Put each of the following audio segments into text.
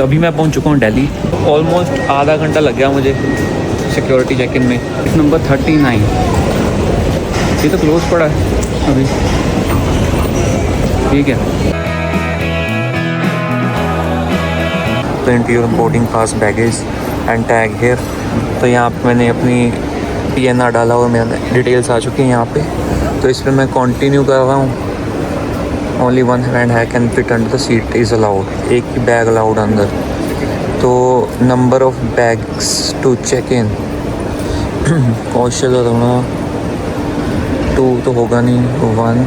अभी मैं पहुंच चुका हूं दिल्ली। ऑलमोस्ट आधा घंटा लग गया मुझे सिक्योरिटी चेक इन में। नंबर 39 ये तो क्लोज पड़ा है अभी। ठीक है, print your boarding pass baggage and tag here. तो यहाँ पे मैंने अपनी PNR डाला और मेरा डिटेल्स आ चुकी हैं यहाँ पे। तो इस पर मैं कंटिन्यू कर रहा हूँ। ओनली वन हैंड है can fit under the seat is allowed. एक ही बैग अलाउड अंदर। तो number of bags to check in कौशल होना 2 तो होगा नहीं, 1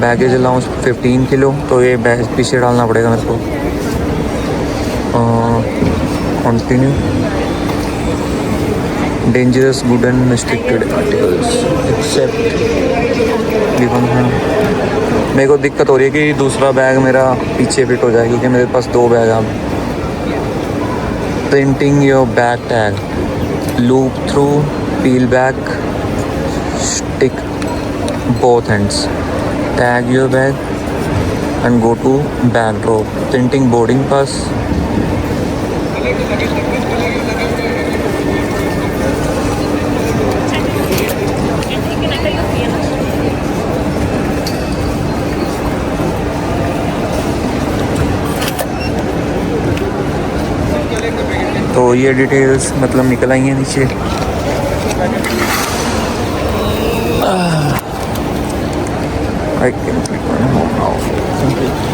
बैगेज अलाउंस 15 किलो। तो ये बैग पीछे डालना पड़ेगा मेरे को। Continue dangerous good and restricted articles except given hand. मेरे को दिक्कत हो रही है कि दूसरा बैग मेरा पीछे फिट हो जाए क्योंकि मेरे पास 2 बैग हैं। Printing your bag tag loop through peel back stick both ends tag your bag and go to bag drop printing boarding pass। तो ये डिटेल्स मतलब निकल आई हैं नीचे।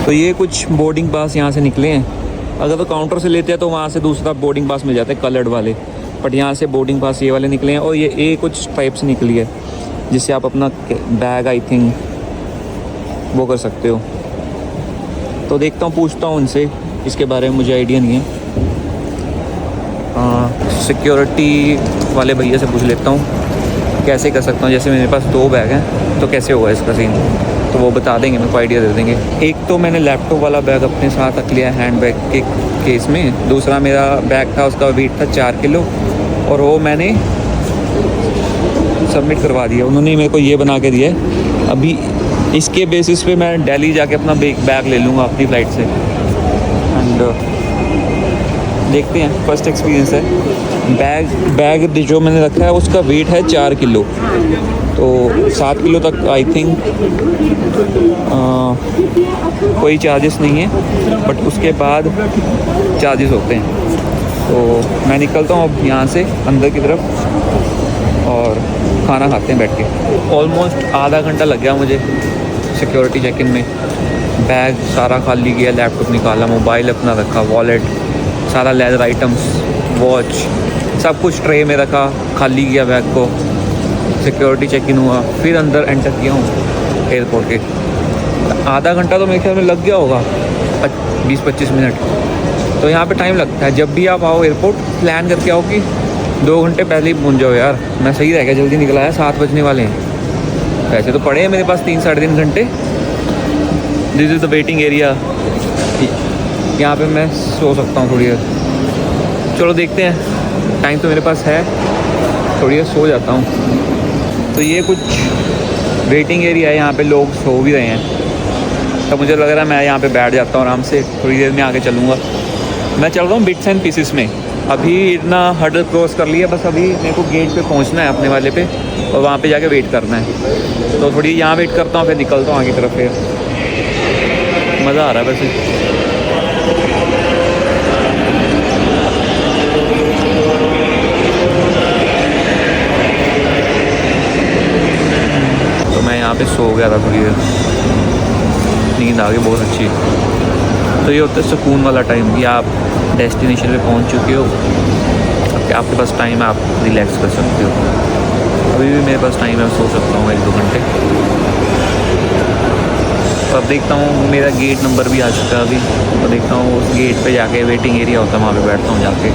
तो ये कुछ बोर्डिंग पास यहाँ से निकले हैं। अगर तो काउंटर से लेते हैं तो वहाँ से दूसरा बोर्डिंग पास मिल जाता है कलर्ड वाले, बट यहाँ से बोर्डिंग पास ये वाले निकले हैं। और ये कुछ टाइप से निकली है जिससे आप अपना बैग आई थिंक वो कर सकते हो। तो देखता हूँ, पूछता हूँ उनसे, इसके बारे में मुझे आइडिया नहीं है। सिक्योरिटी वाले भैया से पूछ लेता हूँ कैसे कर सकता हूँ। जैसे मेरे पास 2 बैग हैं तो कैसे होगा इसका सीन, तो वो बता देंगे, मेरे को आइडिया दे देंगे। एक तो मैंने लैपटॉप वाला बैग अपने साथ रख लिया हैंड बैग के केस में। दूसरा मेरा बैग था, उसका वेट था 4 किलो और वो मैंने सबमिट करवा दिया। उन्होंने मेरे को ये बना के दिया है। अभी इसके बेसिस पे मैं दिल्ली जाके अपना बैग ले लूँगा अपनी फ़्लाइट से। एंड देखते हैं, फर्स्ट एक्सपीरियंस है। बैग जो मैंने रखा है उसका वेट है 4 किलो, तो 7 किलो तक आई थिंक कोई चार्जेस नहीं है, बट उसके बाद चार्जेस होते हैं। तो मैं निकलता हूँ अब यहाँ से अंदर की तरफ और खाना खाते हैं बैठ के। ऑलमोस्ट आधा घंटा लग गया मुझे सिक्योरिटी चेक इन में। बैग सारा खाली किया, लैपटॉप निकाला, मोबाइल अपना रखा, वॉलेट, सारा लेदर आइटम्स, वॉच, सब कुछ ट्रे में रखा, खाली किया बैग को। सिक्योरिटी चेक इन हुआ, फिर अंदर एंटर किया हूँ एयरपोर्ट के। आधा घंटा तो मेरे ख्याल में लग गया होगा, 20-25 मिनट। तो यहाँ पे टाइम लगता है। जब भी आप आओ एयरपोर्ट, प्लान करके आओ कि 2 घंटे पहले ही पहुँच जाओ यार। मैं सही रह गया, जल्दी निकला है, 7 बजने वाले हैं। वैसे तो पड़े हैं मेरे पास 3-3.5 घंटे। This is the waiting area. यहाँ पे मैं सो सकता हूँ थोड़ी देर। चलो देखते हैं, टाइम तो मेरे पास है, थोड़ी देर सो जाता हूँ। तो ये कुछ वेटिंग एरिया है, यहाँ पे लोग सो भी रहे हैं। तो मुझे लग रहा है मैं यहाँ पे बैठ जाता हूँ आराम से, थोड़ी देर में आके चलूँगा। मैं चल रहा हूँ बिट्स एंड पीसेस में। अभी इतना हर्डल क्रॉस कर लिया, बस अभी मेरे को गेट पे पहुँचना है अपने वाले पे, और वहाँ पे जाके वेट करना है। तो थोड़ी यहाँ वेट करता हूँ, फिर निकलता हूँ आगे तरफ। फिर मज़ा आ रहा है वैसे। तो मैं यहाँ पे सो गया था थोड़ी देर, नींद आ गई बहुत अच्छी। तो ये होता है सुकून वाला टाइम कि आप डेस्टिनेशन पे पहुँच चुके हो, आपके पास टाइम है, आप रिलैक्स कर सकते हो। अभी भी मेरे पास टाइम है, सो सकता हूँ 1-2 घंटे। तो अब देखता हूँ, मेरा गेट नंबर भी आ चुका है अभी। तो देखता हूँ उस गेट पे जाके, वेटिंग एरिया होता है वहाँ पे बैठता हूँ जाके।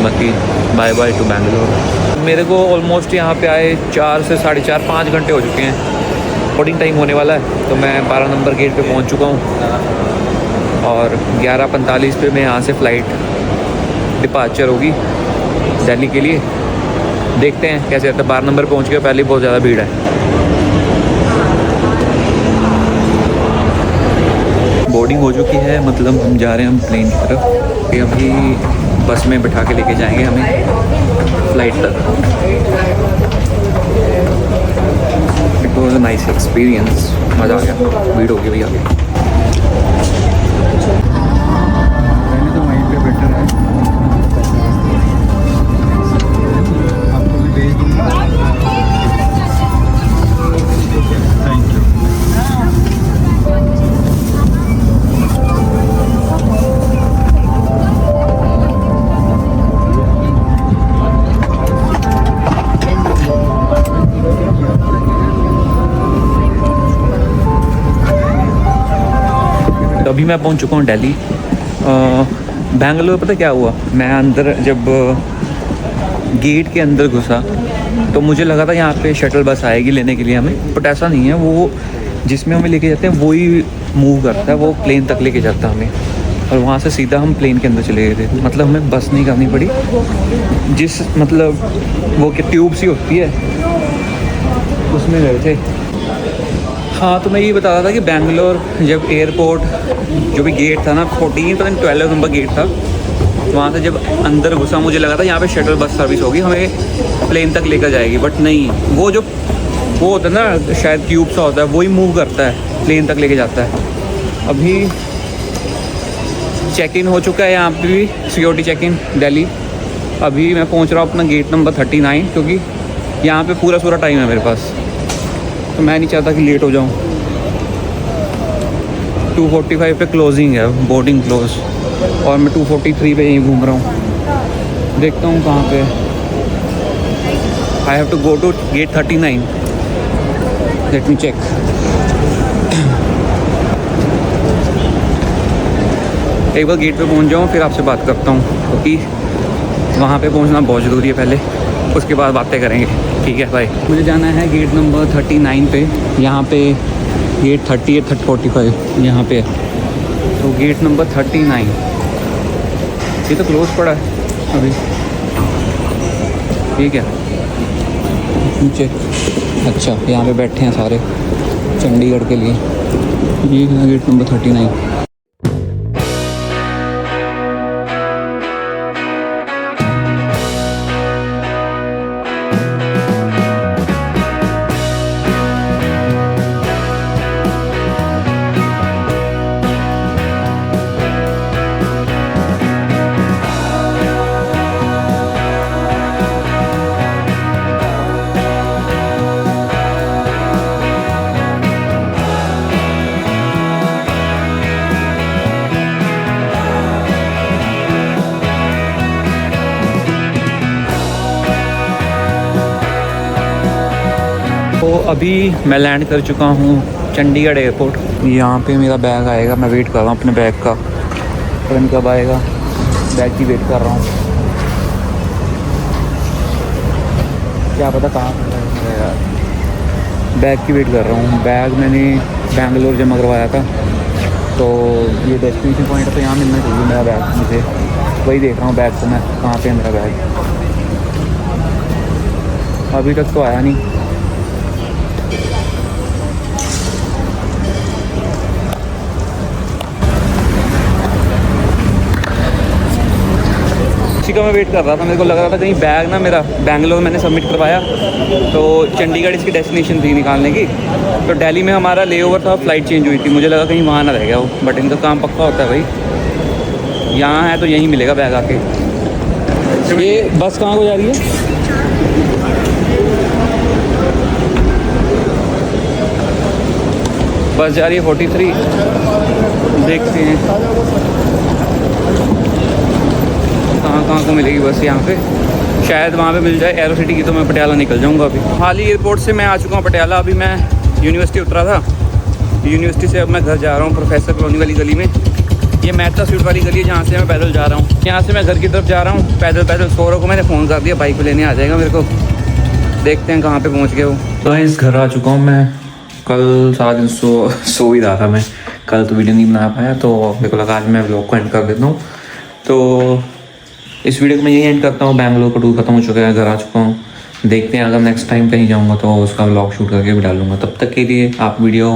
बाकी बाय बाय टू बैंगलोर। मेरे को ऑलमोस्ट यहाँ पे आए 4 से 4.5-5 घंटे हो चुके हैं। बोर्डिंग टाइम होने वाला है। तो मैं 12 नंबर गेट पे पहुँच चुका हूँ और 11:45 पे मैं यहाँ से फ़्लाइट डिपार्चर होगी दिल्ली के लिए। देखते हैं कैसे रहता है। 12 नंबर पहुँच गया, पहले बहुत ज़्यादा भीड़ है। बोर्डिंग हो चुकी है, मतलब हम जा रहे हैं हम प्लेन की तरफ। कि अभी बस में बिठा के लेके जाएंगे हमें फ़्लाइट तक। It was a nice experience, मज़ा आ गया। भीड़ हो गई भैया आगे। तो वहीं पे बेटर है, आपको भी भेज दूँगा। Thank you. तो अभी मैं पहुंच चुका हूँ दिल्ली। बैंगलोर पता क्या हुआ, मैं अंदर जब गेट के अंदर घुसा तो मुझे लगा था यहाँ पे शटल बस आएगी लेने के लिए हमें, बट ऐसा नहीं है। वो जिसमें हमें लेके जाते हैं वो ही मूव करता है, वो प्लेन तक लेके जाता है हमें। और वहाँ से सीधा हम प्लेन के अंदर चले गए थे, मतलब हमें बस नहीं करनी पड़ी। जिस मतलब वो क्या ट्यूब सी होती है उसमें गए थे। हाँ, तो मैं ये बता रहा था कि बैंगलोर जब एयरपोर्ट जो भी गेट था ना 14 पता नहीं 12 नंबर गेट था, वहाँ से जब अंदर घुसा मुझे लगा था यहाँ पे शटल बस सर्विस होगी, हमें प्लेन तक लेकर जाएगी। बट नहीं, वो जो वो होता है ना शायद ट्यूब सा होता है, वही मूव करता है, प्लेन तक लेके जाता है। अभी चेक इन हो चुका है यहाँ पे भी, सिक्योरिटी चेक इन दिल्ली। अभी मैं पहुँच रहा हूँ अपना गेट नंबर 39, क्योंकि यहाँ पे पूरा टाइम है मेरे पास, तो मैं नहीं चाहता कि लेट हो जाऊँ। 2:45 पे क्लोजिंग है, बोर्डिंग क्लोज, और मैं 2:43 पे यहीं घूम रहा हूँ। देखता हूँ कहाँ पे। I have to go to gate 39। Let me check. एक बार गेट पे पहुँच जाऊँ फिर आपसे बात करता हूँ, क्योंकि वहाँ पे पहुँचना बहुत ज़रूरी है पहले, उसके बाद बातें करेंगे। ठीक है भाई, मुझे जाना है गेट नंबर 39 पे। यहाँ पे गेट 38-45 यहाँ पे, तो गेट नंबर 39 ये तो क्लोज पड़ा है अभी। ठीक है, नीचे अच्छा यहाँ पे बैठे हैं सारे चंडीगढ़ के लिए। ये है गेट नंबर 39। तो अभी मैं लैंड कर चुका हूँ चंडीगढ़ एयरपोर्ट। यहाँ पे मेरा बैग आएगा, मैं वेट कर रहा हूँ अपने बैग का, ट्रेन कब आएगा, बैग की वेट कर रहा हूँ। क्या पता कहाँ है यार, बैग की वेट कर रहा हूँ। बैग मैंने बैंगलोर जमा करवाया था, तो ये डेस्टिनेशन पॉइंट है, तो यहाँ मिलना चाहिए मेरा बैग मुझे। वही देख रहा हूँ बैग को मैं, कहाँ पे है मेरा बैग। अभी तक तो आया नहीं। उसी का मैं वेट कर रहा था। मेरे को लग रहा था कहीं बैग ना मेरा बैंगलोर मैंने सबमिट करवाया, तो चंडीगढ़ इसकी डेस्टिनेशन थी निकालने की। तो दिल्ली में हमारा लेओवर था, फ़्लाइट चेंज हुई थी, मुझे लगा कहीं वहाँ ना रह गया वो, बट इनका काम पक्का होता है भाई। यहाँ है तो यहीं मिलेगा बैग आके। ये बस कहाँ को जा रही है? बस जा रही है 43। देखते हैं कहाँ को मिलेगी बस। यहाँ पे शायद वहाँ पे मिल जाए एरो सिटी की, तो मैं पटियाला निकल जाऊँगा अभी। हाल ही एयरपोर्ट से मैं आ चुका हूँ पटियाला। अभी मैं यूनिवर्सिटी उतरा था, यूनिवर्सिटी से अब मैं घर जा रहा हूँ, प्रोफेसर कॉलोनी वाली गली में। ये मेहता स्ट्रीट वाली गली है जहाँ से मैं पैदल जा रहा हूँ। यहाँ से मैं घर की तरफ जा रहा हूँ पैदल। सौरव को मैंने फ़ोन कर दिया, बाइक पे लेने आ जाएगा मेरे को। देखते हैं कहाँ पे पहुँच गए वो। तो इस घर आ चुका हूँ मैं। कल सारा दिन सो ही रहा था मैं, कल तो वीडियो नहीं बना पाया, तो मेरे को लगा आज मैं व्लॉग को एंड कर देता हूँ। तो इस वीडियो को मैं यही एंड करता हूँ। बैंगलोर का टूर खत्म हो चुका है, घर आ चुका हूँ। देखते हैं अगर नेक्स्ट टाइम कहीं जाऊँगा तो उसका व्लॉग शूट करके भी डालूंगा। तब तक के लिए आप वीडियो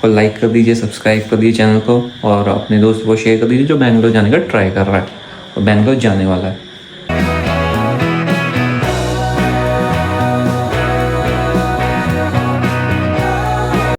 और लाइक कर दीजिए, सब्सक्राइब कर दीजिए चैनल को और अपने दोस्त को शेयर कर दीजिए जो बैंगलोर जाने का ट्राई कर रहा है और बैंगलोर जाने वाला है।